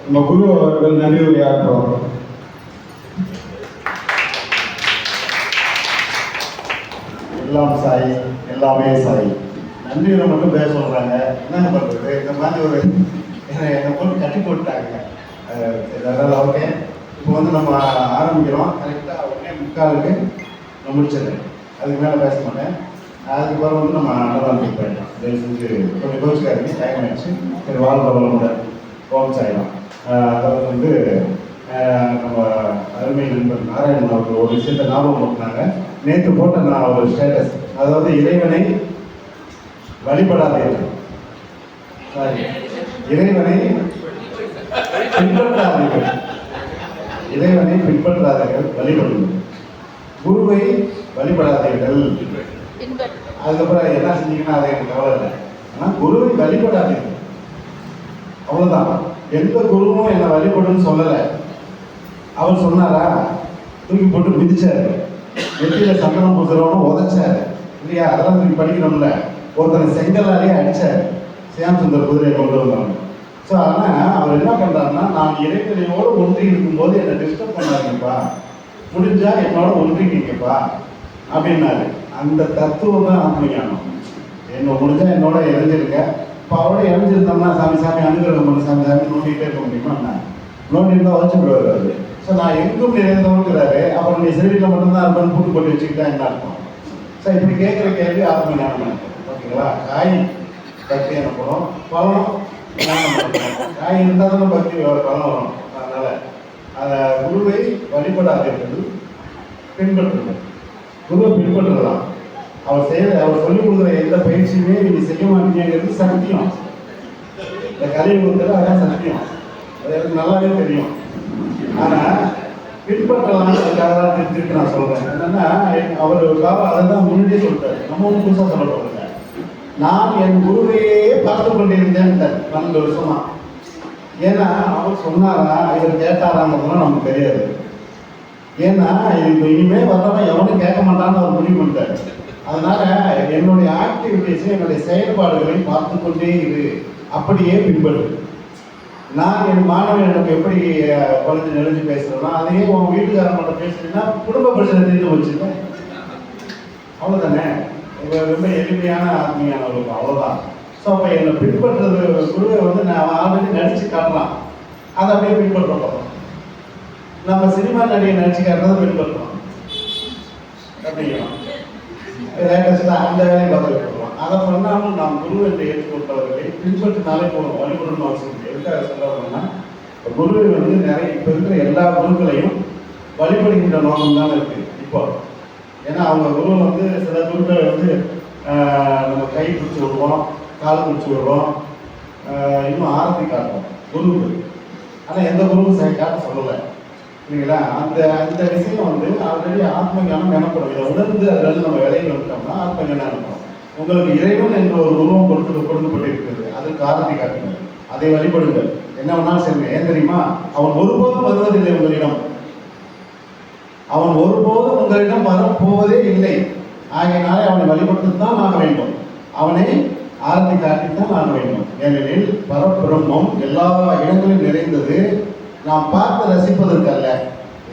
நம்ம குரு அவர்கள் நன்றி உரையாற்றுவார். எல்லாம் சாய், எல்லாமே சாய். நன்றியை மட்டும் பேச சொல்கிறாங்க. என்னங்க பண்ணுறது? இந்த மாதிரி ஒரு என்னை போட்டு கட்டி போட்டுட்டாங்க. அதனால் ஓகே, இப்போ வந்து நம்ம ஆரம்பிக்கிறோம். கரெக்டாக உடனே முக்காலுக்கு நான் முடிச்சிடுறேன். அதுக்கு மேலே பேச மாட்டேன். அதுக்கப்புறம் வந்து நம்ம அன்னதானம் போயிடலாம். தயவு செஞ்சு கொஞ்சம் கோச்சுக்காதீங்க, டைம் ஆயிடுச்சு. சரி, வாழ்ந்த வளமுடன் ஓம் சாய்லாம். அதாவது வந்து நம்ம அருமை நண்பர் நாராயணன் அவர்கள் ஒரு விஷயத்தை ஞாபகம் போட்டாங்க. நேற்று போட்ட நான் ஒரு ஸ்டேட்டஸ், அதாவது இறைவனை வழிபடாதீர்கள், இறைவனை பின்பற்றாதீர்கள், இறைவனை பின்பற்றாதீர்கள், வழிபடுங்கள். குருவை வழிபடாதீர்கள். அதுக்கப்புறம் என்ன செஞ்சீங்கன்னா அதை எனக்கு கவலை இல்லை. ஆனால் குருவை வழிபடாதீர்கள், அவ்வளோதான். எந்த குருவும் என்னை வழிபடுன்னு சொல்லலை. அவர் சொன்னாரா? தூக்கி போட்டு மிதிச்சாரு, நெத்தியில் சந்தனம் பூசுறவனும் உதச்சாரு இல்லையா? அதெல்லாம் தூக்கி படிக்கணும்ல. ஒருத்தனை செங்கலாலேயே அடிச்சாரு, சியாம் சுந்தர் குதிரையை கொண்டு வந்தாங்க. ஸோ ஆனால் அவர் என்ன பண்ணுறாருன்னா, நான் இறைவனையோடு ஒன்றி இருக்கும்போது என்னை டிஸ்டர்ப் பண்ணாதீங்கப்பா, முடிஞ்சா என்னோட ஒன்றிக்கிங்கப்பா அப்படின்னாரு. அந்த தத்துவம் தான் ஆத்மஞானம். என்ன முடிஞ்சா என்னோட இணைஞ்சிருக்க. இப்போ அவரோட இணைஞ்சிருந்தோம்னா சாமி சாமி அனுகிரகம் பண்ண சாமி சாமி நோண்டிகிட்டே இருக்க முடியுமா? என்ன நோண்டி இருந்தால் வச்சு விடுவாரு. ஸோ நான் எங்கும் நிறைந்தவங்கிறாரு. அப்புறம் நீ செடியில் மட்டும்தான் இருப்பேன் பூட்டு போட்டு வச்சுக்கிட்டா என்ன அர்த்தம்? ஸோ இப்படி கேட்குற கேள்வி ஆத்மஞானம். ஓகேங்களா? காய் பக்தி எனப்படும், பழம் காய் இருந்தால் தானே பக்தி பழம் வரும். அதனால அதை குருவை வழிபடாதீர்கள், பின்பற்றுங்கள். குருவை பின்பற்றலாம். அவர் சொல்லிக் கொடுக்குற எந்த பயிற்சியுமே நீங்க செய்ய மாட்டீங்கிறது சத்தியம். இந்த கலியுகத்தில் அதான் சத்தியம். அது எனக்கு நல்லாவே தெரியும். ஆனால் பின்பற்றலாம்ன்றதுக்காக தான் திருப்பி நான் சொல்றேன். என்னன்னா, அவருக்காக அதை தான் முன்னாடியே சொல்லிட்டாரு. நம்ம ஒன்று புதுசாக சொல்ல போகிறேன். நான் என் குருவையே பார்த்து கொண்டிருந்தேன் 12 வருஷமா. ஏன்னா அவர் சொன்னாரா, இவர் கேட்டாராங்கிறதுலாம் நமக்கு தெரியாது. ஏன்னா இப்போ இனிமே வரவன் எவனும் கேட்க மாட்டான்னு அவர் முடிவு பண்ணிட்டாரு. அதனால என்னுடைய ஆக்டிவிட்டிஸை, என்னுடைய செயல்பாடுகளை பார்த்து கொண்டே இரு, அப்படியே பின்பற்று. நான் என் மாணவன் எனக்கு எப்படி குழந்தை நெளிஞ்சு பேசுறேன்னா, அதையே உன் வீட்டுக்காரன் மட்டும் பேசுறீங்கன்னா குடும்ப பிரச்சனை தெரிஞ்சு வச்சுருக்கேன். அவ்வளோதானே. ரொம்ப எளிமையான ஆத்மீயானவர்கள், அவ்வளோதான். ஸோ அப்போ என்னை பின்பற்றுறது குருவை வந்து நான் ஆல்ரெடி நடிச்சு காட்டலாம், அதை அப்படியே பின்பற்ற போகிறோம். நம்ம சினிமா நடிகை நடிச்சு காட்டுறதை பின்பற்றோம் அப்படிங்கிறோம். லேட்டஸ்டாக அந்த வேலையை பார்த்துட்டு இருக்கோம். அதை பண்ணாமல் நாம் குரு என்று ஏற்றுக்கொண்டவர்களை பின்பற்றினாலே போகணும், வழிபடணும் அவசியம் இல்லை. எதுக்காக சொல்ல வரணும்னா, குருவை வந்து நிறைய இப்போ இருக்கிற எல்லா குருக்களையும் வழிபடுகின்ற நோக்கம் தான் இருக்குது இப்போ. ஏன்னா அவங்க குரு வந்து சில குருக்களை வந்து நம்ம கை பிடிச்சி விடுவோம், கால் பிடிச்சி விடுவோம், இன்னும் ஆரத்தி காட்டுவோம் குருவுக்கு. ஆனால் எந்த குருவும் காட்ட சொல்லலை இல்லைங்களா? அந்த விஷயம் வந்து ஆல்ரெடி ஆத்மஞானம் எனப்படும். இதை உணர்ந்து அதில் வந்து நம்ம விலையில் வந்துட்டோம்னா ஆத்மஞானம் எனப்படும். உங்களுக்கு இறைவன் என்ற ஒரு உருவம் கொடுக்கப்பட்டிருக்கிறது, அதற்கு ஆரத்தி காட்டுங்கள், அதை வழிபடுங்கள், என்ன வேணாலும் செய்யுங்க. ஏன் தெரியுமா? அவன் ஒருபோதும் வருவதில்லை உங்களிடம், அவன் ஒருபோதும் உங்களிடம் வரப்போவதே இல்லை. ஆகையினாலே அவனை வழிபட்டுத்தான் ஆக வேண்டும், அவனை ஆரத்தி காட்டித்தான் ஆக வேண்டும். ஏனெனில் பரபிரம்மம் எல்லா இடங்களிலும் நிறைந்தது. நாம் பார்த்து ரசிப்பதற்கு அல்ல,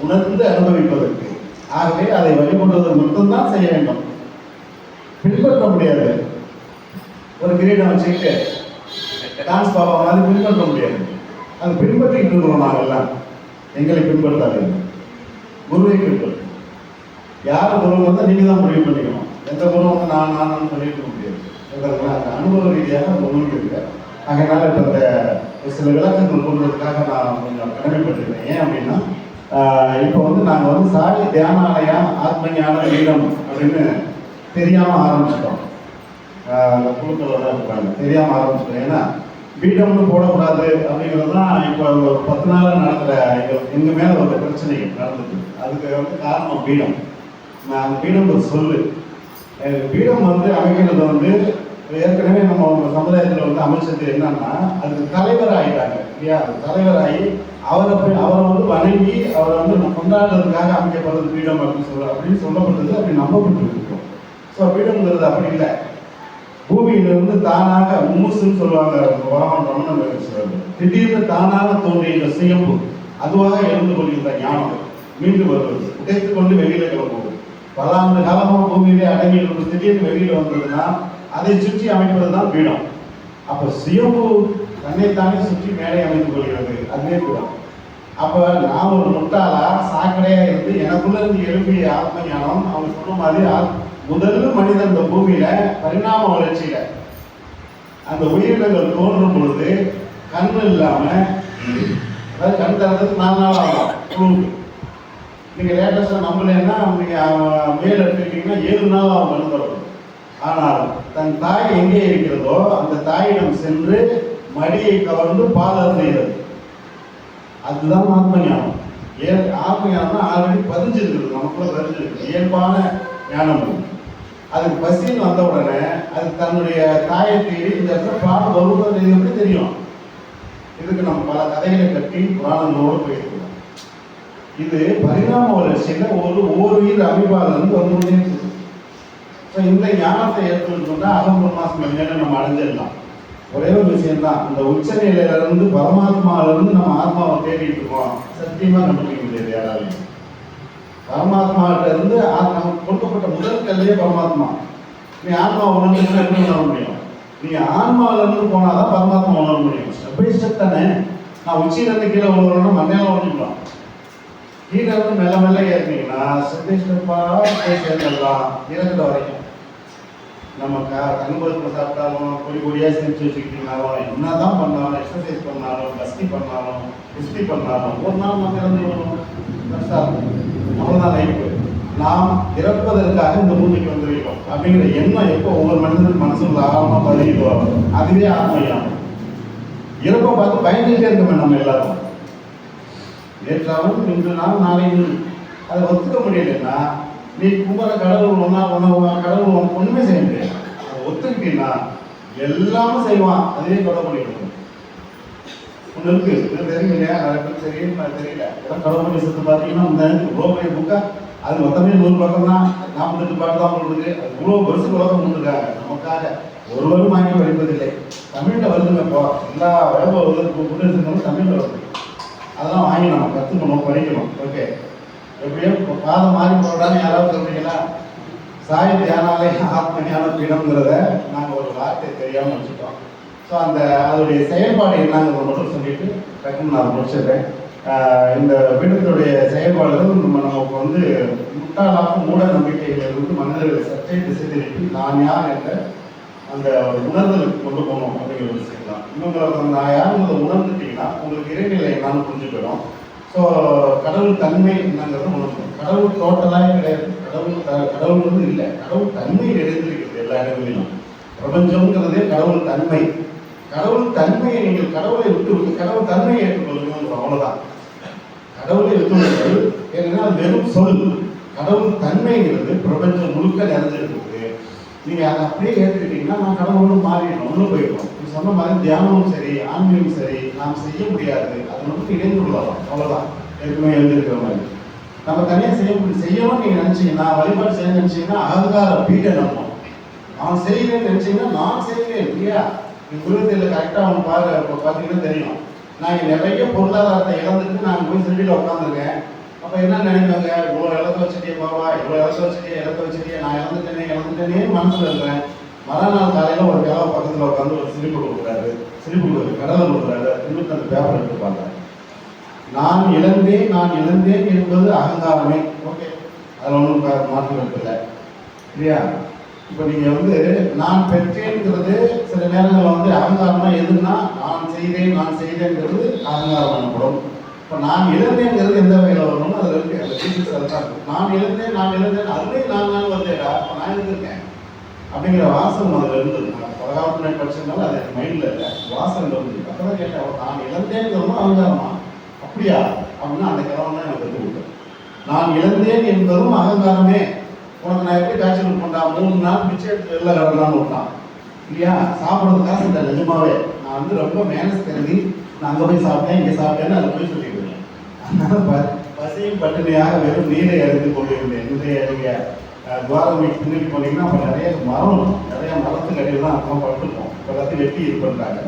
உணர்ந்து அனுபவிப்பதற்கு. ஆகவே அதை வழிபடுவதற்கு மட்டும்தான் செய்ய வேண்டும், பின்பற்ற முடியாது. ஒரு கிரீடம் வச்சுக்கிட்டு டான்ஸ் பாபா மாதிரி பின்பற்ற முடியாது. அது பின்பற்றிட்டு இருக்கிறோம் நாங்கள்லாம். எங்களை பின்பற்றாது, குருவை பின்பற்று. யார் குரு வந்தால் நீங்கள் தான் முடிவு பண்ணிக்கணும். எந்த குரு வந்து நான் சொல்லிட்டு முடியாது. அந்த அனுபவ ரீதியாக ஒன்று இருக்கு. அதனால இப்போ இந்த சில விளக்கங்கள் கொடுக்கறதுக்காக நான் கொஞ்சம் கடமைப்பட்டிருக்கேன். ஏன் அப்படின்னா, இப்போ வந்து நாங்கள் வந்து சாய் தியானாலயா ஆத்மஞான பீடம் அப்படின்னு தெரியாமல் ஆரம்பிச்சிட்டோம். குழுக்களோட இருக்காங்க, தெரியாமல் ஆரம்பிச்சிட்டோம். ஏன்னா பீடம்னு போடக்கூடாது அப்படிங்கிறது தான் இப்போ ஒரு 10 நாள் நடக்கிற எங்கள் மேலே ஒரு பிரச்சனை நடந்தது. அதுக்கு வந்து காரணம் பீடம். அந்த பீடம் ஒரு சொல்லு. பீடம் வந்து அமைக்கிறது வந்து ஏற்கனவே நம்ம சமுதாயத்தில் வந்து அமைச்சது என்னன்னா, அதுக்கு தலைவர் ஆகிட்டாங்க இல்லையா? அது தலைவராகி அவரை வந்து வணங்கி அவரை வந்து கொண்டாடுறதுக்காக அமைக்கப்படுறது பீடம் அப்படின்னு சொல்லப்பட்டது, அப்படி நம்பப்பட்டு இருக்கோம். ஸோ பீடம்ங்கிறது அப்படி இல்லை. பூமியிலிருந்து தானாக மூசுன்னு சொல்லுவாங்க ரமண மகரிஷி. திடீர்னு தானாக தோன்றிய இந்த சுயம்பு அதுவாக எழுந்து கொள்கின்ற ஞானம் மீண்டும் வருவது, உடைத்துக் கொண்டு வெளியில கிளம்புவது. பல ஆண்டு காலமாக பூமியிலே அடங்கி இருந்து திடீர்னு வெளியில வந்ததுன்னா அதை சுற்றி அமைப்பதுதான் பீடம். அப்ப சுயம்பு தன்னைத்தானே சுற்றி மேலே அமைத்துக் கொள்கிறது, அதுவே பீடம். அப்ப நான் ஒரு முட்டாளா சாக்கடையா இருந்து எனக்குள்ள இருந்து எழுப்பிய ஆத்ம ஞானம் அவங்க சொன்ன மாதிரி முதல் மனிதன் இந்த பூமியில பரிணாம வளர்ச்சியில அந்த உயிரினங்கள் தோன்றும் பொழுது கண்ணு இல்லாம, அதாவது கண் தரத்துக்கு 4 நாள் ஆகும். நீங்க லேட்டஸ்டா நம்பலன்னா நீங்க மேல் எடுத்துக்கிட்டீங்கன்னா 7 நாள் ஆகும் கண் தரது. ஆனால் தன் தாய் எங்கே இருக்கிறதோ அந்த தாயிடம் சென்று மடியை கவர்ந்து பால் அருந்துகிறது. அதுதான் ஆத்ம ஞானம். ஆத்ம ஞானம் ஆல்ரெடி பதிஞ்சிருக்குது, நமக்குள்ள பதிஞ்சிருக்கு, இயல்பான ஞானம். அதுக்கு பசின்னு வந்த உடனே அது தன்னுடைய தாயை தேடி இந்த இடத்துல பால் வருவது எப்படி தெரியும்? இதுக்கு நம்ம பல கதைகளை கட்டி புராணங்களோடு போயிருக்கோம். இது பரிணாம வளர்ச்சியில ஒரு ஓர்வீர் அமிபால இருந்து வந்து இருக்குது. இந்த ஞானத்தை எடுத்துக்கிட்டோம்னா அகம் பிரம்மாஸ்மி நம்ம அடைஞ்சிடலாம். ஒரே ஒரு விஷயம் தான், இந்த உச்ச நிலையில இருந்து பரமாத்மாவில இருந்து நம்ம ஆத்மாவை தேடிட்டு இருக்கோம். சத்தியமா கண்டுபிடிக்க முடியாது யாராலையும். பரமாத்மாவிட்ட இருந்து நமக்கு கொடுக்கப்பட்ட முதல் கல்வியே பரமாத்மா. நீ ஆத்மா உணர்ந்துன்னா எப்படி உணர முடியும்? நீங்க ஆன்மாவில இருந்து போனாதான் பரமாத்மா உணர முடியும். ஸ்டெப் பை ஸ்டெப் தானே. நான் உச்சியில இருந்து கீழே உணரணும், மண்ணையில உணர்ந்துக்கலாம். கீழே இருந்து மெல்ல மெல்ல ஏறினீங்கன்னா ஸ்டெப் பை ஸ்டெப்பா சேர்ந்துடலாம் இறக்குற வரைக்கும். நம்ம கண்பருப்பு சாப்பிட்டாலும் பொடி பொடியாக செஞ்சு வச்சுக்கிட்டீங்கனாலும் என்னதான் பண்ணாலும் எக்ஸசைஸ் பண்ணாலும் பஸ்தி பண்ணாலும் குஸ்தி பண்ணாலும் ஒரு நாள் நம்ம இறந்து வருவோம். அவ்வளோதான் லைஃப். நாம் இறப்பதற்காக இந்த பூமிக்கு வந்துருக்கோம் அப்படிங்கிற எண்ணம் எப்போ ஒவ்வொரு மனிதனுக்கு மனசுல ஆழமாக பதிகிட்டு வரும், அதுவே ஆத்மையாகும். இறப்பை பார்த்து பயந்துகிட்டே இருக்கோமே நம்ம எல்லாரும். நேற்றாவும் இன்று நாள் நாளை அதை ஒத்துக்க முடியலன்னா நீ கும்பல கடவுள் கடவுள் ஒண்ணுமே செய்ய முடியாது. அதை ஒத்துக்கிட்டீங்கன்னா எல்லாமே செய்வான், அதுவே கொலை பண்ணிடுவோம். ஒன்று இருக்கு, தெரியும் இல்லையா? நிறைய பேர் தெரியும் தெரியல. கடவுள் விஷயத்தை பார்த்தீங்கன்னா இந்த ரோபை புக்கா அது மொத்தமே 100 பக்கம் தான், 48 பாட்டு தான் போட்டுருக்கு. அது இவ்வளோ பெருசு உலகம் கொண்டிருக்காங்க. நமக்காக ஒருவரும் வாங்கி படிப்பதில்லை. தமிழில் வருதுங்க. இப்போ எல்லா வேலை புத்தகங்களும் தமிழில் வருது. அதெல்லாம் வாங்கி நம்ம கற்றுக்கணும், படிக்கணும். ஓகே, எப்படியோ பாதம் மாறி போடுறான்னு யாராவது சொல்றீங்களா? சாய் தியானாலே ஆத்ம ஞான பீடம்ங்கிறத நாங்கள் ஒரு வார்த்தை தெரியாமல் வச்சுட்டோம். ஸோ அதோடைய செயல்பாடு என்னங்கிறத மட்டும் சொல்லிட்டு டக்குன்னு நான் முடிச்சிடுறேன். இந்த பீடத்துடைய செயல்பாடுகள் நமக்கு வந்து முட்டாளாக மூட நம்பிக்கைகளிலிருந்து மனிதர்களை சற்றே திசை திருப்பி நான் யார் என்ற அந்த உணர்தலுக்கு கொண்டு போகணும் அப்படிங்கிற ஒரு விஷயம் தான். இவங்களை நான் யாருங்கிறத உணர்ந்துட்டீங்கன்னா உங்களுக்கு இறைநிலை என்னன்னு புரிஞ்சு போயிடும். ஸோ கடவுள் தன்மை என்னங்கிறத உணர்ந்தோம். கடவுள் டோட்டலாக கிடையாது. கடவுள் இல்லை, கடவுள் தன்மை நிறைந்திருக்கிறது எல்லா இடங்களிலும். பிரபஞ்சம்ங்கிறதே கடவுள் தன்மை. கடவுள் தன்மையை நீங்கள் கடவுளை விட்டு கடவுள் தன்மையை ஏற்றுக்கொள்ளுங்க, அவ்வளோதான். கடவுளை விட்டு ஏன்னா வெறும் சொல். கடவுள் தன்மைங்கிறது பிரபஞ்சம் முழுக்க நிறைஞ்சிருக்கு. நீங்கள் அதை அப்படியே ஏற்றுக்கிட்டீங்கன்னா நான் கடவுளும் மாறிடணும், உள்ளே போயிடணும். நீங்கள் சொன்ன மாதிரி தியானமும் சரி ஆன்மீகம் சரி நாம் செய்ய முடியாது, அதை மட்டும் இணைந்து கொள்ளலாம், அவ்வளோதான். ஏற்கனவே எழுந்திருக்கிற மாதிரி நம்ம தனியாக செய்யணும்னு நீங்கள் நினச்சிங்கன்னா, வழிபாடு செய்ய நினச்சிங்கன்னா அகங்கார பீட்டை நம்ம அவன் செய்கிறேன்னு நினச்சிங்கன்னா நான் செய்கிறேன் இல்லையா? நீங்கள் குருவத்தில் கரெக்டாக அவன் பார்த்தீங்கன்னா தெரியும். நான் இங்கே நிறைய பொருளாதாரத்தை இழந்துட்டு நான் போய் திருடியில் உட்காந்துருக்கேன். அப்போ என்ன நினைப்பாங்க? இவ்வளோ இடத்த வச்சுட்டே பாவா, இவ்வளோ இடத்த வச்சுட்டே நான் இழந்துட்டேனே மனசில் இருக்கிறேன். மறுநாள் காலையில் ஒரு கிழமை பக்கத்தில் உட்காந்து ஒரு சிரிப்பு கொடுக்குறாரு, கடலை கொடுக்குறாரு. திரும்பி அந்த பேப்பர் எடுத்து பார்க்குறேன். நான் இழந்தேன் என்பது அகங்காரமே. ஓகே, அதில் ஒன்றும் மாற்றம் இருக்குல்ல இல்லையா? இப்போ நீங்கள் வந்து நான் பெற்றேங்கிறது சில நேரங்களில் வந்து அகங்காரமாக எதுன்னா நான் செய்தேங்கிறது அகங்காரம் எனப்படும். இப்போ நான் இழந்தேங்கிறது எந்த வகையில் வரணும்னு அதில் இருக்கு. அந்த டீச்சர்ஸ் அதை தான் இருக்கு. நான் இழந்தேன் அதுவே நான் வந்தேடா, அப்போ நான் இருந்திருக்கேன் அப்படிங்கிற வாசம் அதில் இருந்தது. நான் பலகாலத்துணை படிச்சதுனால அது எனக்கு மைண்டில் இல்லை, வாசம் இருந்தது. அப்போ தான் கேட்டேன், நான் இழந்தேங்கிறதும் அகங்காரமா? அப்படியா அப்படின்னா அந்த கிழமை தான் எனக்கு கற்றுக் கொடுத்தேன். நான் இழந்தேன் என்பதும் அகங்காரமே. உனக்கு நான் எப்படி காய்ச்சல் பண்ணா 3 நாள் பிச்சை எடுத்து வெளில கடலான்னு விட்டான் இல்லையா? சாப்பிட்றது காசு இல்லை நிஜமாவே. நான் வந்து ரொம்ப மேனஸ் கருதி நான் அங்கே போய் சாப்பிட்டேன் இங்கே சாப்பிட்டேன்னு அதை போய் சொல்லிடுவேன். அதனால பசியும் பட்டினியாக வெறும் நீரை அறிந்து கொண்டிருந்தேன். இன்றைய துவாரமை பின்னாடி போனீங்கன்னா அப்போ நிறைய மரத்துக்கு அடியில் தான் அப்போ பட்டுருப்போம். இப்போ எல்லாத்தையும் வெட்டி இது பண்ணுறாங்க.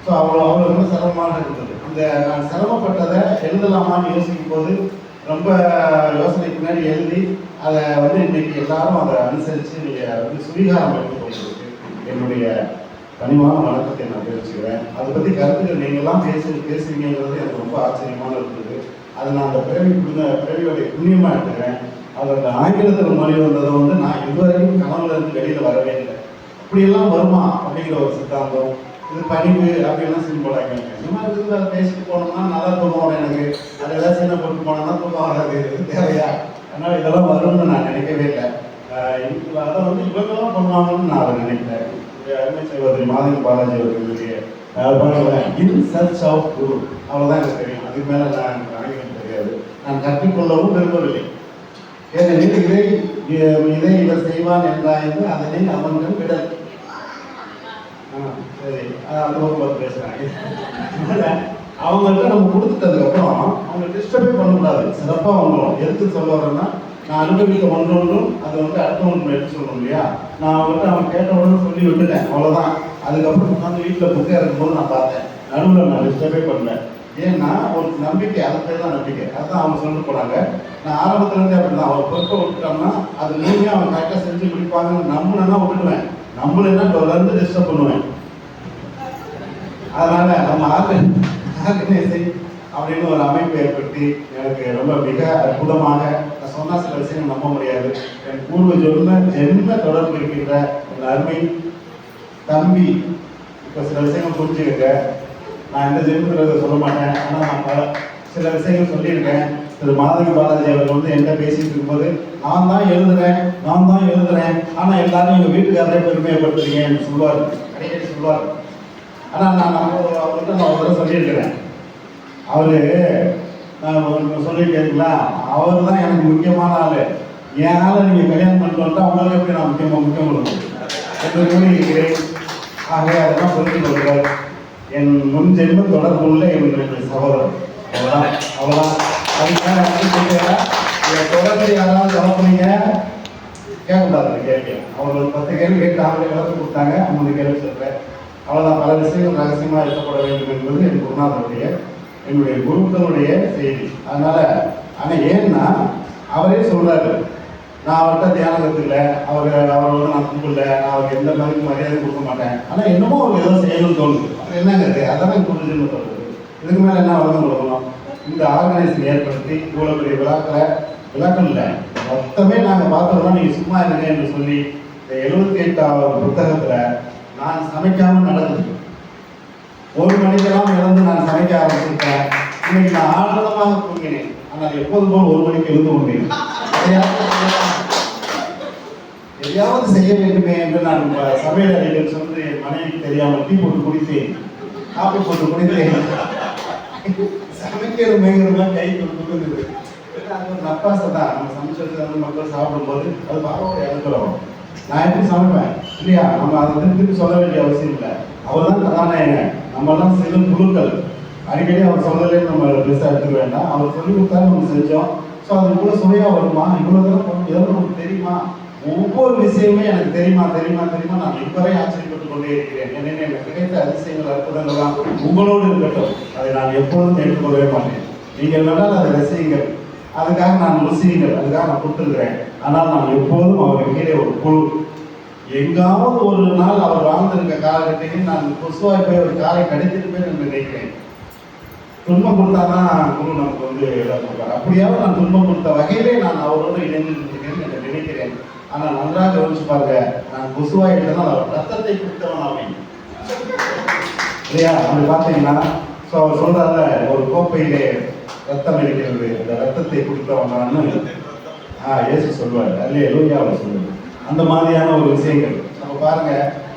ஸோ அவ்வளோ ரொம்ப சிரமமாக இருந்தது. அந்த நான் சிரமப்பட்டதை எழுதலாமான்னு யோசிக்கும் போது ரொம்ப யோசனைக்கு முன்னாடி எழுதி அதை இன்னைக்கு எல்லாரும் அதை அனுசரித்து நீங்கள் சுவீகாரம் எடுத்து போயிருக்கு. என்னுடைய பணிவான வணக்கத்தை நான் தெரிவிச்சுக்கிறேன். அதை பற்றி கருத்துக்கள் நீங்கள்லாம் பேசுவீங்கிறது எனக்கு ரொம்ப ஆச்சரியமான இருந்தது. அதை நான் அந்த பிறவியோடைய புண்ணியமாக எடுத்துக்கிறேன். அந்த ஆங்கிலத்தில் மொழி வந்ததை நான் இதுவரைக்கும் கனவுல இருந்து வெளியில் வரவே இல்லை. இப்படியெல்லாம் வருமா அப்படிங்கிற ஒரு சித்தாந்தம், இது பணிவு அப்படிலாம் சிம்பிளாக இந்த மாதிரி இருக்குது. அதை பேசிட்டு போனோம்னா நல்லா தூக்கம் எனக்கு, அதை ஏதாவது சின்ன போட்டு போனோம்னா தூக்கம் வராது, தேவையா? அதனால் இதெல்லாம் வரும்னு நான் நினைக்கவே இல்லை. அதை இவங்கெல்லாம் பண்ணுவாங்கன்னு நான் அதை நினைக்கிறேன். அருமை சகோதரி மாதவி பாலாஜி அவர்களுடைய இன் சர்ச் ஆஃப் குரு, அவ்வளோதான் எனக்கு தெரியும். அதுக்கு மேலே நான் ஆங்கிலம் தெரியாது. நான் கற்றுக்கொள்ளவும் விரும்பவில்லை. ஏனெனில் இதை இவர் செய்வான் என்றாய்ந்து அதனை அவர்கள் விடல். சரி, அந்த பக்கம் பேசுகிறாங்க. அவங்கள்ட்ட நம்ம கொடுத்துட்டதுக்கப்புறம் அவங்க டிஸ்டர்பே பண்ணக்கூடாது, சிறப்பாக வந்துடும். எதுக்கு சொல்ல வரேன்னா, நான் அனுபவிக்க ஒன்றொன்றும் அது அடுத்தவங்க எடுத்து சொல்லணும் இல்லையா? நான் அவன் கேட்ட உடனே சொல்லி விட்டுட்டேன், அவ்வளோதான். அதுக்கப்புறம் உட்காந்து வீட்டில் புக்கை இருக்கும்போது நான் பார்த்தேன், நடுவில் நான் டிஸ்டர்பே பண்ணேன். ஏன்னா ஒரு நம்பிக்கை, அது பேர் தான் நம்பிக்கை. அதுதான் அவங்க சொல்லிட்டு போனாங்க. நான் ஆரம்பத்துலேருந்தே அப்படி தான், அவர் பொறுப்பை விட்டுட்டோம்னா அது நீங்க அவன் கரெக்டாக செஞ்சு முடிப்பாங்கன்னு நம்பினா விட்டுடுவேன், நம்மளேன்னா தொடர்ந்து டிஸ்டர்ப் பண்ணுவேன். அதனால நம்ம ஆர்கனைசை அப்படின்னு ஒரு அமைப்பை ஏற்படுத்தி எனக்கு ரொம்ப மிக அற்புதமாக, நான் சொன்னால் சில விஷயங்கள் நம்ப முடியாது, என் பூர்வ ஜென்ம தொடர்பு இருக்கின்ற என் அருமை தம்பி. இப்போ சில விஷயங்கள் புரிஞ்சுக்கிங்க. நான் எந்த ஜென்மத்தில் சொல்ல மாட்டேன், ஆனால் நான் சில விஷயங்கள் சொல்லியிருக்கேன். திரு மாதவி பாலாஜி அவர்கள் என்கிட்ட பேசிட்டு இருக்கும்போது நான் தான் எழுதுறேன் ஆனால் எல்லாரும் எங்கள் வீட்டுக்காரரே பெருமையப்படுத்துறீங்கன்னு சொல்லுவார், அடிக்கடி சொல்லுவார். ஆனால் நான் அவர்கிட்ட நான் ஒரு தடவை சொல்லியிருக்கிறேன். நான் சொல்லியிருக்கீங்களா, அவர் தான் எனக்கு முக்கியமான ஆள். என் ஆளை நீங்கள் கல்யாணம் பண்ணிட்டு வந்தால் அவங்களுக்கு எப்படி நான் முக்கியம் கொடுக்கணும் என்று கூறியிருக்கிறேன். ஆகவே அதெல்லாம் புரிந்து கொள்கிறார். என் முன் ஜென்ம தொடர்புள்ள என்னுடைய சகோதரர், அவ்வளோதான். அதுக்காக தொடர்பு யாராவது கவனிங்க, கேட்கக்கூடாது கேள்வி. அவங்க 10 கேள்வி கேட்டு அவங்களே விளக்கம் கொடுத்தாங்க, 3 கேள்வி சொல்கிறேன், அவ்வளோதான். பல விஷயங்கள் ரகசியமாக இருக்கப்பட வேண்டும் என்பது என் குருநாதனுடைய என்னுடைய குருக்களுடைய செய்தி. ஆனால் ஏன்னா அவரே சொல்றாரு, நான் அவர்கிட்ட தியானம் கற்றுக்கல, அவரோட நான் கும்பிடல, நான் அவருக்கு எந்த மாதிரி மரியாதை கொடுக்க மாட்டேன். ஆனால் என்னமோ அவர் ஏதோ செய்யணும்னு தோணுது. என்னங்கிறது அதான் குருஜின்னு தோணுது. இதுக்கு மேலே என்ன வளர்ந்து கொடுக்கணும்? இந்த ஆர்கனைசேஷன் ஏற்படுத்தி இவ்வளோ பெரிய விளக்கம் இல்லை, மொத்தமே நாங்கள் பார்த்தோம்னா நீங்கள் சும்மா இருங்க என்று சொல்லி இந்த 78வது புத்தகத்தில் நான் சமைக்காமல் நடந்தது. 1 மணிக்கெல்லாம் இழந்து நான் சமைக்க ஆரம்பிச்சிருக்கேன். இன்னைக்கு நான் ஆனந்தமாக தூங்கினேன். ஆனால் எப்போதும் போல் 1 மணிக்கு எழுந்து கொண்டேன். எதையாவது செய்ய வேண்டுமே என்று நான் சமையல் அறையில் சென்று என் மனைவிக்கு தெரியாமல் டீ போட்டு குடித்தேன், காப்பி போட்டு குடித்தேன். சமைக்கிறதுமேங்கிறதுமா கை கொடுக்குறது அது ஒரு நப்பாசை தான். நம்ம சமைச்சு வச்சு மக்கள் சாப்பிடும்போது அது பாரோட இழந்துடும். நான் எப்படி சமைப்பேன் இல்லையா? நம்ம அதை திருப்பி சொல்ல வேண்டிய அவசியம் இல்லை. அவர் தான் கதாநாயகங்க, நம்மெல்லாம் சிறு குழுக்கள். அடிக்கடி அவர் சொல்லலைன்னு நம்ம பெருசாக எடுத்துக்க வேண்டாம். அவர் சொல்லி கொடுத்தாலும் நம்ம செஞ்சோம். ஸோ அது இவ்வளோ சுவையாக வருமா, இவ்வளோ தூரம் எவ்வளோ நமக்கு தெரியுமா, ஒவ்வொரு விஷயமே எனக்கு தெரியுமா நான் இதுவரை ஆச்சரியப்பட்டு கொண்டே இருக்கிறேன். என்னென்ன எனக்கு கிடைத்த அதிசயங்கள் அற்புதங்கள்லாம் உங்களோடு இருக்கட்டும். அதை நான் எப்பொழுதும் ஏற்றுக்கொள்ளவே மாட்டேன். நீங்கள் வேணால் அதை ரசியுங்கள், அதுக்காக நான் ருசியுங்கள், அதுக்காக நான் கொடுத்துருக்கிறேன். ஆனால் நான் எப்போதும் அவருக்கு கீழே ஒரு குழு. எங்காவது ஒரு நாள் அவர் வாழ்ந்திருக்க காலகட்டத்தில் நான் கொசுவாய் போய் ஒரு காலை கடித்திருப்பேன் என்று நினைக்கிறேன். துன்பம் கொடுத்தாதான் குரு நமக்கு இடம் கொடுப்பார். அப்படியாவது நான் துன்பம் கொடுத்த வகையிலே நான் அவரோடு இணைந்திருக்கிறேன் என்று நினைக்கிறேன். ஆனால் நன்றாக கவனிச்சு பாருங்க, நான் கொசுவாயிட்டதான் அவர் ரத்தத்தை கொடுத்தவன் ஆவேன் இல்லையா? அப்படி பார்த்தீங்கன்னா ஸோ அவர் சொல்றாங்க, ஒரு கோப்பையிலே ரத்தம் இருக்கிறது, அந்த ரத்தத்தை கொடுத்தவனான்னு இயேசு சொல்வார். அல்லையே லூயா அவர் சொல்லுவார். அந்த மாதிரியான ஒரு விஷயங்கள் நம்ம பாருங்க.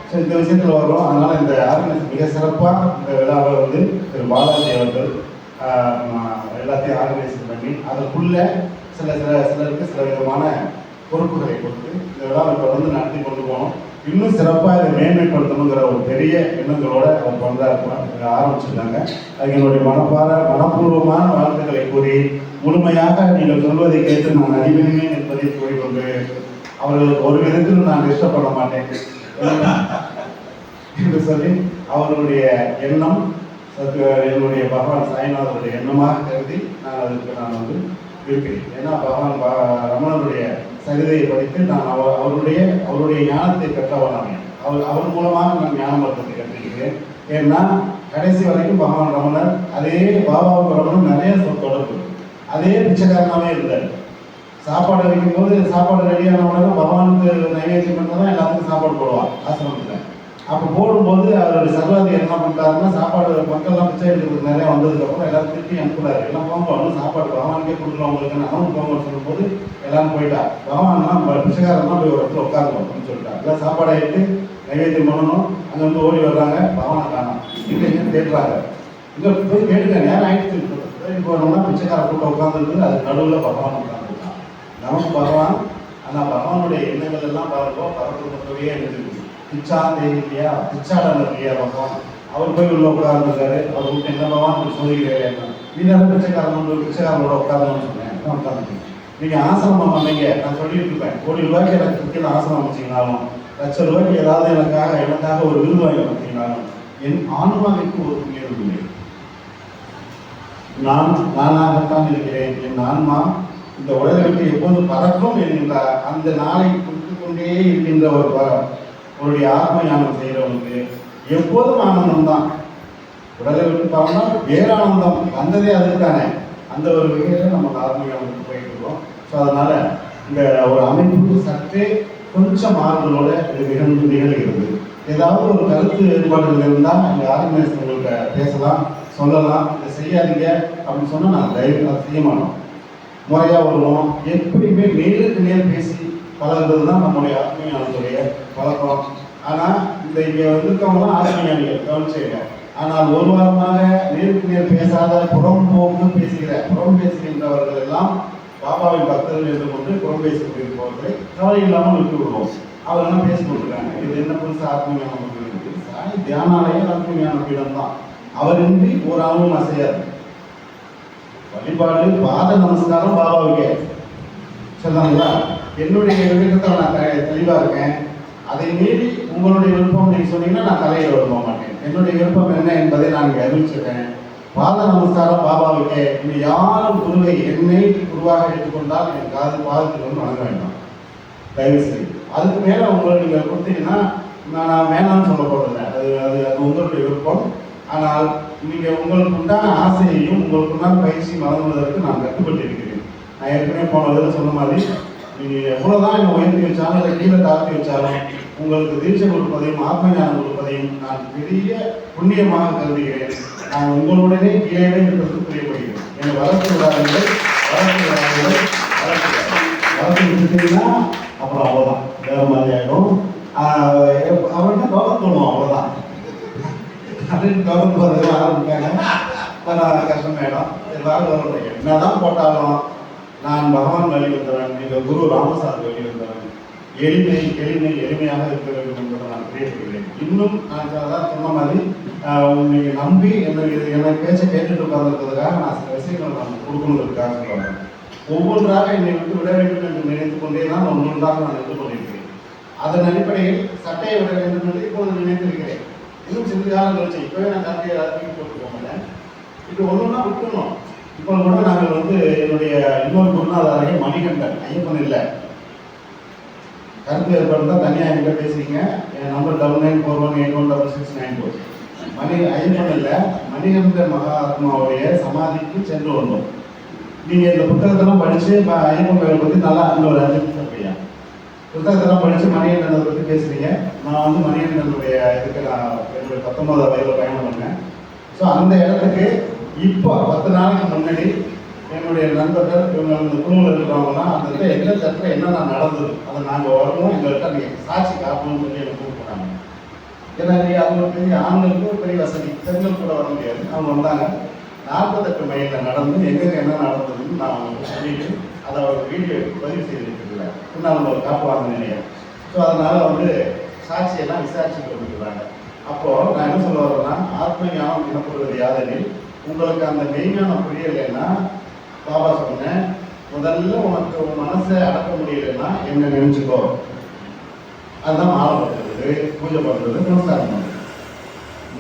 ஸோ இந்த விஷயத்தில் வரும். அதனால இந்த ஆர்கனைசேஷன் மிக சிறப்பாக இந்த விழாவை திரு பாலாஜி அவர்கள் எல்லாத்தையும் ஆர்கனைசேஷன் பண்ணி அதற்குள்ள சிலருக்கு சில விதமான பொறுப்புகளை கொடுத்து இந்த விழாவை தொடர்ந்து நடத்தி கொண்டு போகணும். இன்னும் சிறப்பாக இதை மேன்மைப்படுத்தணுங்கிற ஒரு பெரிய எண்ணங்களோட அவர் பண்ணுறாரு ஆரம்பிச்சிருக்காங்க. அதுக்கு என்னுடைய மனப்பூர்வமான வாழ்த்துக்களை கூறி, முழுமையாக நீங்கள் சொல்வதை கேட்டு நான் அறிவினேன் என்பதை கூறிக்கொண்டு அவர்களுக்கு ஒரு விதத்தில் நான் டிஸ்டர்ப் பண்ண மாட்டேன் என்று சொல்லி அவர்களுடைய எண்ணம் என்னுடைய பகவான் சாய்நாதனுடைய எண்ணமாக கருதி நான் வந்து இருக்கிறேன். ஏன்னா பகவான் ரமணனுடைய சரிதையை படித்து நான் அவருடைய ஞானத்தை பெற்றவனானேன். அவர் மூலமாக நான் ஞான மரத்தை கற்றுக்கிறேன். ஏன்னா கடைசி வரைக்கும் பகவான் ரமணர் அதே பாபாவுக்கு ரமணன் நிறைய தொடர்பு, அதே பிச்சைக்காரனாவே இருந்தார். சாப்பாடு வைக்கும்போது சாப்பாடு ரெடியான உடனே பகவானுக்கு நைவேத்தியம் பண்ணதான் எல்லாத்துக்கும் சாப்பாடு போடுவான் ஆசிரமத்தில். அப்போ போடும்போது அவருடைய சர்வாதி என்ன பண்ணுறாருன்னா, சாப்பாடு மக்கள்லாம் பிச்சை எடுக்கிறதுக்கு நிறையா வந்ததுக்கப்புறம் எல்லாரும் திட்டி அனுப்புறாரு. எல்லாம் போங்க சாப்பாடு பகவானுக்கே கொடுக்குறோம் உங்களுக்கு, அவனுக்கு போங்கன்னு சொல்லும்போது எல்லாரும் போயிட்டா. பகவான்லாம் பிச்சைக்காரன்லாம் போய் ஒரு இடத்துல உட்காரணும் அப்படின்னு சொல்லிட்டா. எல்லாம் சாப்பாடு ஆகிட்டு நைவேத்தியம் பண்ணணும். அங்கே வந்து ஓடி வர்றாங்க, பகவானை காணும். இங்கே எங்கேன்னு கேட்டுறாங்க. இங்கே போய் கேட்டுக்க நேரம் ஆயிடுச்சு. போனோம்னா பிச்சைக்கார கூட்டம் உட்காந்துருக்கு, அது நடுவில் பகவான் உட்காந்துருக்கான். நமக்கு பகவான், ஆனால் பகவானுடைய எண்ணங்கள் எல்லாம் பாருங்க பரப்புறவே இருந்துருக்கு. பிச்சாந்தே இல்லையா, பிச்சாடனர் இல்லையா பகவான், அவர் போய் உள்ள உட்கார்ந்துருக்காரு. அவர் விட்டு என்ன பகவான் சொல்லிக்கிறேன் என்ன நீங்களும் பிச்சைக்காரனோட உட்காரணும்னு சொன்னேன். உட்காந்து நீங்கள் ஆசிரமம் பண்ணீங்க, நான் சொல்லிட்டு இருப்பேன். ₹1,00,000 எனக்கு கீழே ஆசிரமம் வச்சிங்கனாலும், ₹1,00,000 ஏதாவது எனக்காக ஒரு விருது வாங்கி வச்சிங்கனாலும் என் ஆன்மாவிற்கு ஒரு உயர்வு இல்லை. நானாகத்தான் இருக்கிறேன். என் ஆன்மா இந்த உலகத்தை எப்போது பறக்கும் என்கின்ற அந்த நாளை கொடுத்து கொண்டே இருக்கின்ற அவருடைய ஆத்ம ஞானம் செய்கிறவனுக்கு எப்போதும் ஆனந்தம் தான். உடலை விட்டு பார்த்தோம்னா பேரானந்தம் வந்ததே அதுக்கானே. அந்த ஒரு வகையில் நம்ம ஆத்ம ஞானத்துக்கு போயிட்டு இருக்கோம். ஸோ அதனால இந்த ஒரு அமைப்பு சற்றே கொஞ்சம் மாறுதலோட இது நிகழ்கிறது. ஏதாவது ஒரு கருத்து வேறுபாடுகள் இருந்தால் இந்த ஆர்கனைசேஷன்கள்கிட்ட பேசலாம், சொல்லலாம். இதை செய்யாதீங்க அப்படின்னு சொன்னால் நான் தயவு செய்ய மாட்டோம். முறையாக வருவோம். எப்படியுமே நேருக்கு நேர் பேசி பழகுறது தான் நம்முடைய ஆத்மீயானத்துடைய பழக்கம். ஆனால் இந்த இங்கே வந்திருக்கவங்களாம் ஆத்மீயானிகள் கவனிச்சுங்க. ஆனால் ஒரு வாரமாக நேருக்கு நேர் பேசாத புறம் பேசுகின்றவர்கள் எல்லாம் பாபாவின் பக்தர்கள் என்று கொண்டு புறம் பேசிக் கொண்டிருப்பவர்களை கவலை இல்லாமல் விட்டு விடுவோம். அவரெல்லாம் பேசிக் கொண்டிருக்காங்க. இது என்ன புதுசு ஆத்மீயான சாய் தியானாலயம் ஆத்மீயான பீடம் தான். அவரின்றி ஒரு அளவும் அசையாது. வழிபாடு பாத நமஸ்காரம் பாபாவுக்கே சொன்னாங்களா. என்னுடைய விருப்பத்தை நான் தெளிவாக இருக்கேன். அதை மீறி உங்களுடைய விருப்பம் நீங்கள் சொன்னீங்கன்னா நான் தலையில் விரும்ப மாட்டேன். என்னுடைய விருப்பம் என்ன என்பதை நான் இங்கே அறிவிச்சிருக்கேன். பாத நமஸ்காரம் பாபாவுக்கே. இனி யாரும் குருவை என்னை குருவாக எடுத்துக்கொண்டால் என் பாதத்தில் வந்து வணங்க வேண்டாம் தயவு செய்து. அதுக்கு மேலே உங்களை நீங்கள் கொடுத்தீங்கன்னா நான் வேணாம்னு சொல்ல போகிறதில்லை. அது உங்களுடைய விருப்பம். ஆனால் நீங்கள் உங்களுக்கு உண்டான ஆசையையும் உங்களுக்கு உண்டான பயிற்சியும் வழங்குவதற்கு நான் கட்டுப்பட்டு இருக்கிறேன். நான் ஏற்கனவே போன இதில் சொன்ன மாதிரி நீங்கள் எவ்வளோதான் என்னை உயர்த்தி வச்சாலும் இல்லை கீழே தாழ்த்தி வச்சாலும் உங்களுக்கு தீட்சை கொடுப்பதையும் ஆத்ம ஞானம் கொடுப்பதையும் நான் பெரிய புண்ணியமாக கருதுகிறேன். நான் உங்களுடனே கீழே இருக்கிறதுக்கு புரியப்படுகிறேன். என்னை வளர்த்து விடாதீர்கள், வளர்த்து விட்டுட்டீங்கன்னா அப்புறம் அவ்வளோதான் வேறு மாதிரி ஆகிடும். அவர்கிட்ட கவனம் தோணும், அவ்வளோதான். அப்படின்னு கவனம் போகிறது ஆரம்பிக்காங்க. கஷ்டமாயிடும். எல்லாரும் கவனம் என்னதான் போட்டாலும் நான் பகவான் வழி வந்தவன், எங்கள் குரு ராமசாமி வழி வந்தவன். எளிமையாக இருக்க வேண்டும் என்பதை நான் பேசுகிறேன். இன்னும் நான் சொன்ன மாதிரி நீங்கள் நம்பி என்னை பேச்சை கேட்டுட்டு உட்கார்ந்துருக்கிறதுக்காக நான் சில விஷயங்கள் நான் கொடுக்கணுங்கிறதுக்காக சொல்லுவேன். ஒவ்வொன்றாக என்னை விட்டு விட வேண்டும் என்று நினைத்து கொண்டே தான் ஒன்றொன்றாக நான் நின்று கொண்டிருக்கிறேன். அதன் அடிப்படையில் சட்டையை விட வேண்டும் என்று இப்போது நினைத்திருக்கிறேன். இன்னும் சிறிது காலம் கழிச்சு இப்போவே நான் சட்டையை எல்லாத்தையும் போட்டு போகல. இப்போ ஒன்றுனா விட்டுணும். இப்போ கூட நாங்கள் வந்து என்னுடைய இன்னொரு குருநாதாரையே மணிகண்டன், ஐயப்பன் இல்லை, கருத்து ஏற்பாடு தான் தனியாக என்கிட்ட பேசுறீங்க. என் நம்பர் 9941816694. ஐயப்பன் இல்லை, மணிகண்ட மகாத்மாவுடைய சமாதிக்கு சென்று வந்தோம். நீங்கள் இந்த புத்தகத்தெல்லாம் படித்து ஐயப்பன் கோயிலை பற்றி நல்லா இன்னொரு 5 நிமிஷம் அப்படியா புத்தகத்தெல்லாம் படித்து மணிகண்டனை பற்றி பேசுகிறீங்க. நான் வந்து மணிகண்டனுடைய இதுக்கு நான் என்னுடைய 19ஆவது வயதில் பயணம் பண்ணேன். ஸோ அந்த இடத்துக்கு இப்போ 10 நாளைக்கு முன்னாடி என்னுடைய நண்பர்கள் இவங்க இந்த குழுவில் இருக்கிறவங்கலாம் அந்த எந்த தட்டில் என்னென்ன நடந்தது அதை நாங்கள் வரணும், எங்கள்கிட்ட நீங்கள் சாட்சி காட்டணும்னு சொல்லி எனக்கு கூப்பிட்றாங்க. ஏன்னா அது ஒரு பெரிய ஆண்களுக்கும் பெரிய வசதி, பெண்கள் கூட வர முடியாது. அவங்க வந்தாங்க. 48 மைலில் நடந்து எங்கெங்கே என்ன நடந்ததுன்னு நான் அவங்களுக்கு சொல்லிட்டு அதை அவங்க வீடியோ பதிவு செய்திருக்கிறதில்ல. இன்னும் அவங்க ஒரு காப்பு வாங்க நினைக்கிறேன். ஸோ அதனால் வந்து சாட்சியெல்லாம் விசாரிச்சுட்டு வந்துருக்குறாங்க. அப்போது நான் என்ன சொல்ல வரேன்னா, ஆத்ம ஞானம் எனப்படுவது யாதெனில் உங்களுக்கு அந்த மெய்ஞானம் புரியலைன்னா பாபா சொன்னேன் முதல்ல உனக்கு உன் மனசை அடக்க முடியலன்னா என்ன நினைச்சுக்கோ. அதுதான் மாலை படுத்துறது, பூஜை பண்றது, நமஸ்காரம் பண்றது.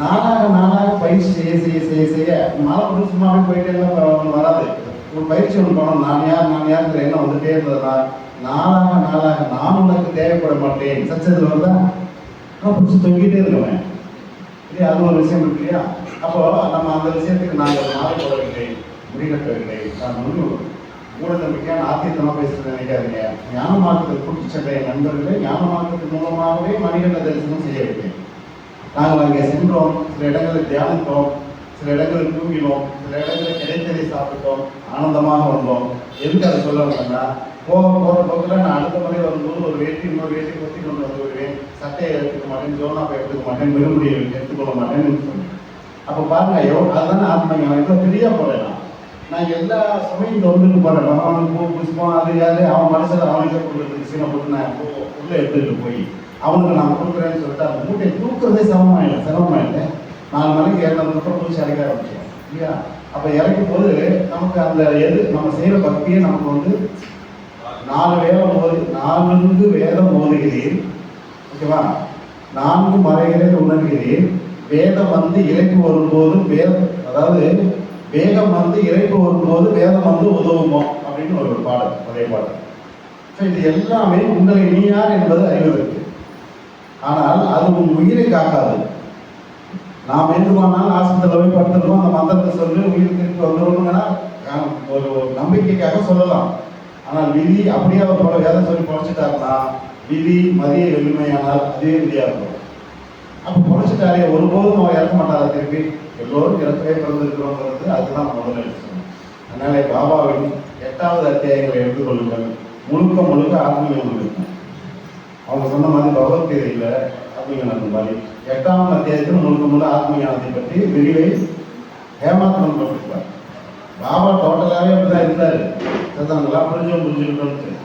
நாளாக பயிற்சி செய்ய செய்ய செய்ய செய்ய மாலை போட்டு சும்மாவே போயிட்டே எல்லாம் வராது. ஒரு பயிற்சி ஒன்று பண்ணணும். நான் யாருங்கிற எண்ணம் வந்துட்டே இருந்ததுனா நாளாக நான் உனக்கு தேவைப்பட மாட்டேன் சச்சத்தில் வந்தா நான் பிடிச்சி தொங்கிட்டே இருக்குவேன் இல்லையா? அது ஒரு விஷயம் இருக்கு இல்லையா? அப்போ நம்ம அந்த விஷயத்துக்கு நாங்கள் மாலை போடவில்லை, முடிகட்டவில்லை. நான் வந்து மூட நம்பிக்கையான ஆத்தியத்தமாக பேசுறது நினைக்காதீங்க. ஞான மார்க்கத்தில் கூட்டு சென்ற என் நண்பர்களே ஞான மார்க்கத்தின் மூலமாகவே மணிகண்ட தரிசனம் செய்ய வைத்தேன். நாங்கள் அங்கே சென்றோம், சில இடங்களில் தியானித்தோம், சில இடங்களில் தூங்கினோம், சில இடங்களில் கிடைத்ததை சாப்பிட்டோம், ஆனந்தமாக வந்தோம். எதுக்கு அதை சொல்ல வந்தேன்னா, போகிற போக்கில் நான் அடுத்த முறை வரும்போது ஒரு வேட்டி இன்னொரு வேட்டி கொத்தி கொண்டு வந்து வருவேன், சட்டையை எடுத்துக்க மாட்டேன், ஜோனாப்பை எடுத்துக்க மாட்டேன், விரும்புடியை எடுத்துக்கொள்ள மாட்டேன்னு சொன்னேன். அப்போ பாருங்க, ஐயோ அதுதானே ஆத்மங்க. நான் இப்போ ஃப்ரீயாக போடலாம். நான் எல்லா சமயம் தொண்டுக்கு போகிறேன். பகவானுக்கு பூ புஷ்பம் அது யாரு அவன் மனசில் அவனுக்கே கொடுக்குறது சீனை போட்டு நான் உள்ளே எடுத்துக்கிட்டு போய் அவனுக்கு நான் கொடுக்குறேன்னு சொல்லிட்டு அந்த மூட்டையை தூக்குறதே சிரமமாயிட்டேன். 4 மணிக்கு 200 பூச்சி அடைக்க ஆரம்பிச்சோம் இல்லையா? அப்போ இறக்கும் போது நமக்கு அந்த நம்ம செய்கிற பக்தியை நமக்கு வந்து 4 வேதம் ஓதுகிறேன், ஓகேவா? 4 மறைகளை உணர்கிறேன். வேதம் வந்து இறைப்பு வரும்போது அதாவது வேகம் வந்து இறைப்பு வரும்போது வேதம் வந்து உதவுமோ அப்படின்னு ஒரு பாடல், அதே பாடல். ஸோ இது எல்லாமே உங்களை நீ யார் என்பது அறிவதற்கு. ஆனால் அது உன் உயிரை காக்காது. நாம் வேண்டுமானால் ஆஸ்பத்திரியில் போய் படுத்துருக்கோம், அந்த மந்திரத்தை சொல்லி உயிர் திருப்பி வந்துடுவோம்னா ஒரு நம்பிக்கைக்காக சொல்லலாம். ஆனால் விதி அப்படியே அவர் போல வேதம் சொல்லி பொழைச்சிட்டாருன்னா விதி மதிய எளிமையானால் அதே விதியாக இருக்கும். அப்போ பொழைச்சிட்டாரே, ஒருபோதும் அவர் இறக்க மாட்டாரா திருப்பி? எல்லோரும் இறக்கவே பிறந்திருக்கிறோங்கிறது அதுதான் முதல்ல சொல்லணும். அதனால பாபாவின் 8வது அத்தியாயங்களை எடுத்துக்கொள்ளுங்கள். முழுக்க ஆத்மீகம் இருக்கும். அவங்க சொன்ன மாதிரி பகவத்கீதையில் ஆத்மீகம் மாதிரி 8ஆம் அத்தியாயத்தில் முழுக்க ஆத்மீகத்தை பற்றி விரிவை ஹேமாத்மன் போட்டிருப்பார். பாபா டோட்டலாகவே அப்படிதான் இருந்தார். நல்லா புரிஞ்சுக்கிட்டோம்னு.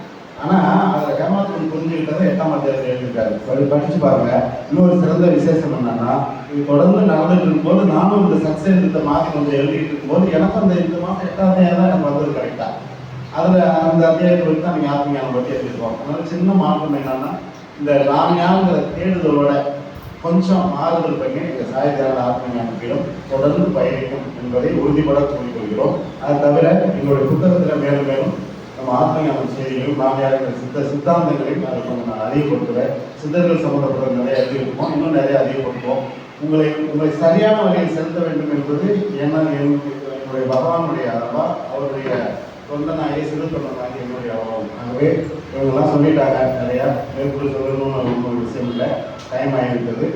ஆனால் அதில் ஹேமாத்மன் புரிஞ்சுக்கிட்டதை 8ஆம் அத்தியாயத்தில் எழுதியிருக்காரு. படிச்சு பாருங்க. இன்னொரு சிறந்த விசேஷம் என்னன்னா, இது தொடர்ந்து நடந்துட்டு இருக்கும்போது நானும் இந்த சக்சஸ் இந்த மாதம் கொஞ்சம் எழுதிட்டு இருக்கும்போது எனக்கு அந்த இந்த மாதம் 8ஆம் அத்தியாயம் தான் எனக்கு வந்தது கரெக்டாக. அதில் அந்த அத்தியாயத்தை வச்சு தான் நீங்கள் ஆத்மீகம் பற்றி எழுதிருக்கோம். அதனால சின்ன மாற்றம் என்னன்னா, இந்த நாமியாங்கிற தேடுதலோட கொஞ்சம் மாறுதல் பண்ணி எங்கள் சாயத்தியான ஆத்மஞானத்திலும் தொடர்ந்து பயணிக்கும் என்பதை உறுதிபட கூறிக்கொள்கிறோம். அது தவிர எங்களுடைய புத்தகத்தில் மேலும் நம்ம ஆத்மஞானம் செய்திகளும் நாமியார் சித்தாந்தங்களையும் அதை கொஞ்சம் நான் அதிகப்படுத்துவேன். சித்தர்கள் சம்பந்தப்பட்ட நிறைய அதிகப்படுத்துவோம், இன்னும் நிறைய அதிகப்படுத்துவோம். உங்களை சரியான வழியில் செலுத்த வேண்டும் என்பது என்னுடைய பகவானுடைய அளவா, அவருடைய தொண்டனாகி சிறு தொண்டனாகி என்னுடைய அளவாகும். ஆகவே இவங்கெல்லாம் சொல்லிட்டாங்க, நிறையா மேற்கொண்டு சொல்லணும்னு ஒரு விஷயம் இல்லை, டைம் ஆகிவிட்டது.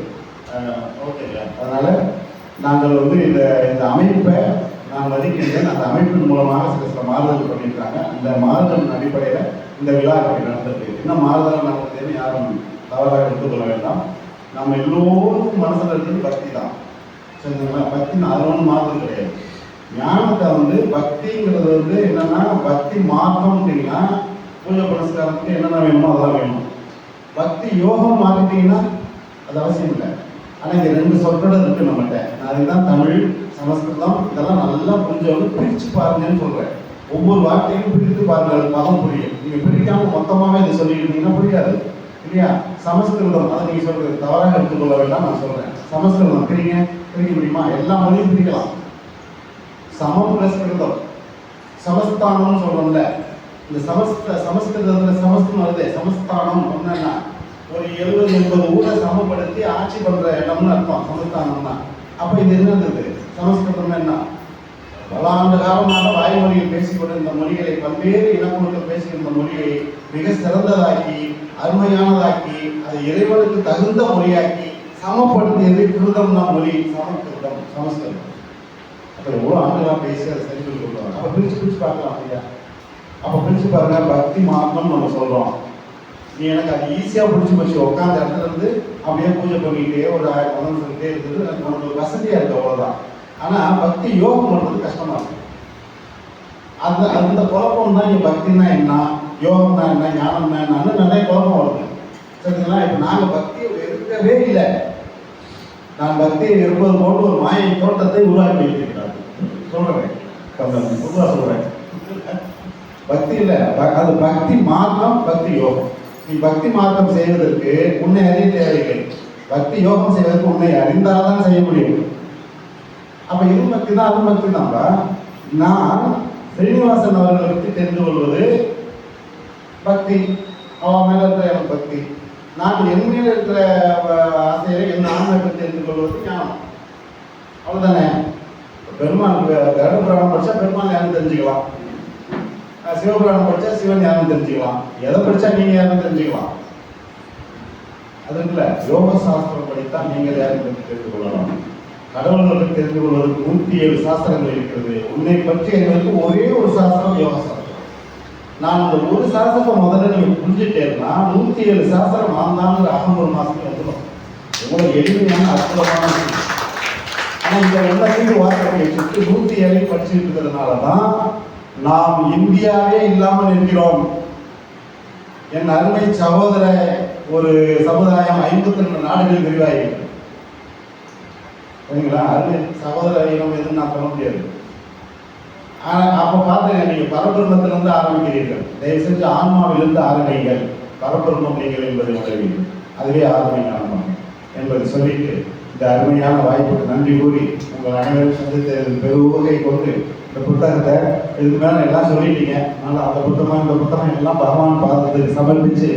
ஓகேங்களா? அதனால் நாங்கள் வந்து இந்த அமைப்பை நான் மதிக்கின்றேன். அந்த அமைப்பின் மூலமாக சில மாறுதல் பண்ணியிருக்காங்க. அந்த மாறுதலின் அடிப்படையில் இந்த விழா நடந்தது. என்ன மாறுதல் நடந்ததுன்னு யாரும் தவறாக எடுத்துக்கொள்ள வேண்டாம். நம்ம எல்லோருக்கும் மனசில் இருக்கிறது பக்தி தான். சரிங்களா? பக்தி அதில் ஒன்றும் மாறுதல் கிடையாது. ஞானத்தை வந்து பக்திங்கிறது வந்து என்னன்னா, பக்தி மாற்றம் அப்படின்னா பூஜை புனஸ்காரத்துக்கு என்னென்ன வேணுமோ அதெல்லாம் வேணும். பக்தி யோகம் மாறிட்டீங்கன்னா அது அவசியம் இல்லை. ஆனால் இங்கே 2 சொற்கள் இருக்கு நம்மகிட்ட. நான் அதுதான் தமிழ், சமஸ்கிருதம் இதெல்லாம் நல்லா புரிஞ்சவங்க பிரித்து பாருங்கன்னு சொல்கிறேன். ஒவ்வொரு வார்த்தையும் பிரித்து பாருங்கள், பதம் புரியும். நீங்கள் பிரிக்காமல் மொத்தமாகவே இதை சொல்லிட்டு இருந்தீங்கன்னா புரியாது இல்லையா? சமஸ்கிருதம் அதை நீங்கள் சொல்கிறது தவறாக எடுத்துக்கொள்ள வேண்டாம். நான் சொல்கிறேன், சமஸ்கிருதம் பிரிக்க முடியுமா? எல்லா மொழியும் பிரிக்கலாம். சமம் பிளஸ் கிருதம், சமஸ்தானம்னு சொல்றோம்ல. இந்த சமஸ்கிருதத்துல சமஸ்தம் வருது. சமஸ்தானம் என்னன்னா ஒரு 70-80 ஊரை சமப்படுத்தி ஆட்சி பண்ற இடம்னு அர்த்தம் சமஸ்தானம்னா. அப்ப இது என்னது? சமஸ்கிருதம் என்ன? பல ஆண்டு காலமாக வாய்மொழியில் பேசிக்கொண்டு இந்த மொழிகளை பல்வேறு இனக்குழுக்கள் பேசுகின்ற மொழியை மிக சிறந்ததாக்கி அருமையானதாக்கி அது இறைவனுக்கு தகுந்த மொழியாக்கி சமப்படுத்தியது கிருதம்னா மொழி. சமஸ்கிருதம் சமஸ்கிருதம் அப்போ எவ்வளோ ஆண்டுகளாக பேசி அதை சரி சொல்லி கொடுக்குறாங்க. அப்போ பிரித்து பார்க்கலாம் ஐயா. அப்போ பிரித்து பாருங்க, பக்தி மார்க்கம் நம்ம சொல்கிறோம். நீ எனக்கு அது ஈஸியாக பிடிச்சி போச்சு. உட்காந்த இடத்துல இருந்து அப்படியே பூஜை பண்ணிக்கிட்டே ஒரு 1000 மதம் சொல்லிட்டே இருக்குது. எனக்கு நமக்கு வசதியாக இருக்குது, அவ்வளோதான். ஆனால் பக்தி யோகம் பண்ணுறது கஷ்டமாக இருக்குது. அந்த குழப்பம் தான் இங்கே பக்தினா என்ன, யோகம்னா என்ன, ஞானம்னா என்னன்னு நிறைய குழப்பம் வருது. சரிங்களா? இப்போ நாங்கள் பக்தியை இருக்கவே இல்லை. நான் பக்தியை இருப்பது போன்று ஒரு மாயை தோட்டத்தை உருவாக்கி வைத்திருக்கிறார். சொல்கிறேன், பொதுவாக சொல்கிறேன். பக்தி இல்லை, அது பக்தி மார்க்கம், பக்தி யோகம். நீ பக்தி மார்க்கம் செய்வதற்கு உன்னை அறிய தேவையில்லை. பக்தி யோகம் செய்வதற்கு உன்னை அறிந்தால்தான் செய்ய முடியும். அப்ப இது பக்தி தான், அது பக்தி தான்ப்பா. நான் ஸ்ரீனிவாசன் அவர்களை பற்றி தெரிந்து கொள்வது பக்தி, அவன் மேல இருக்கிற எனக்கு பக்தி. நான் என் மேல இருக்கிற ஆசையை என் ஆன்மை பற்றி தெரிந்து கொள்வது ஞானம். அவ்வளவுதானே. பெருமாள் கருடபுராணம் படிச்சா பெருமாள் யாரும் தெரிஞ்சுக்கலாம், சிவபுராணம் படிச்சா சிவன் யாரும் தெரிஞ்சுக்கலாம், எதை படிச்சா நீங்க யாரும் தெரிஞ்சுக்கலாம். அது இல்லை, யோக சாஸ்திரம் படித்தா நீங்கள் யாரும் பற்றி தெரிந்து கொள்ளலாம். கடவுள்களை தெரிந்து கொள்வதற்கு 107 சாஸ்திரங்கள் இருக்கிறது. உன்னை பற்றி எங்களுக்கு ஒரே ஒரு சாஸ்திரம் யோக சாஸ்திரம். நான் அந்த ஒரு சாஸ்திரத்தை முதல்ல நீங்க புரிஞ்சுட்டேன்னா 107 சாஸ்திரம் ஆந்தாங்கிற அகம்பொரு மாசத்துக்கு வந்துடும். எவ்வளவு எளிமையான அற்புதமான விஷயம். ஆனா இந்த எல்லாத்தையும் வார்த்தையை சுற்றி 107 படிச்சுட்டு இருக்கிறதுனாலதான் நாம் இந்தியாவே இல்லாமல் இருக்கிறோம். என் அருமை சகோதர ஒரு சமுதாயம் 52 நாடுகள் விரிவாகிறது. சரிங்களா? அருமை சகோதர இனம் எதுன்னு நான் சொல்ல முடியாது. அப்ப பாத்துங்க, நீங்க பரபிரம்மத்திலிருந்து ஆரம்பிக்கிறீர்கள். தயவு செஞ்சு ஆன்மாவிலிருந்து ஆரம்பிங்கள். பரபிரம்மம் நீங்கள் என்பதை உணர்வீர்கள். அதுவே ஆத்மீக ஆன்மா என்பதை சொல்லிட்டு இந்த அருமையான வாய்ப்புக்கு நன்றி கூறி உங்கள் அனைவரும் சந்தித்த பெருவகை கொண்டு இந்த புத்தகத்தை இதுக்கு மேலே எல்லாம் சொல்லிட்டீங்க. அதனால் அந்த புத்தகம் இந்த புத்தகம் எல்லாம் பகவான் பாதத்துக்கு சமர்ப்பித்து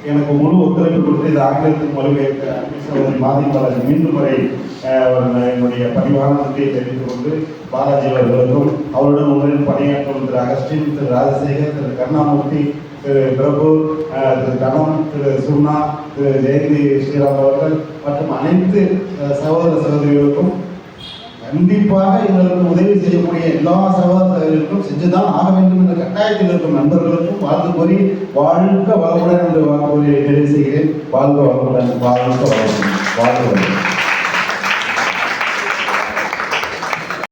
எனக்கு முழு ஒத்துழைப்பு கொடுத்து இது ஆங்கிலத்துக்கு மொழிபெயர்க்க மாதிரி பாலாஜி மீண்டும் முறை என்னுடைய பணிவான நன்றியை தெரிவித்துக் கொண்டு பாலாஜி அவர்களுக்கும் அவருடன் உங்களின் பணியாற்றும் திரு அகஸ்டின், திரு ராஜசேகர், திரு கருணாமூர்த்தி, திரு பிரபு, திரு கணம், திரு சுர்ணா, திரு ஜெயந்தி ஸ்ரீராம் அவர்கள் மற்றும் அனைத்து சகோதர சகோதரிகளுக்கும் கண்டிப்பாக எங்களுக்கு உதவி செய்யக்கூடிய எல்லா சகோதரர்களுக்கும் செஞ்சுதான் ஆக வேண்டும் என்ற கட்டாயத்தில் இருக்கும் நண்பர்களுக்கும் வாழ்த்து கூறி வாழ்க வளமுடன் என்று வாக்கு நிறைவு செய்கிறேன். வாழ்க வளமுடன், வாழ்க வளமுடன், வாழ்க வளமுடன்.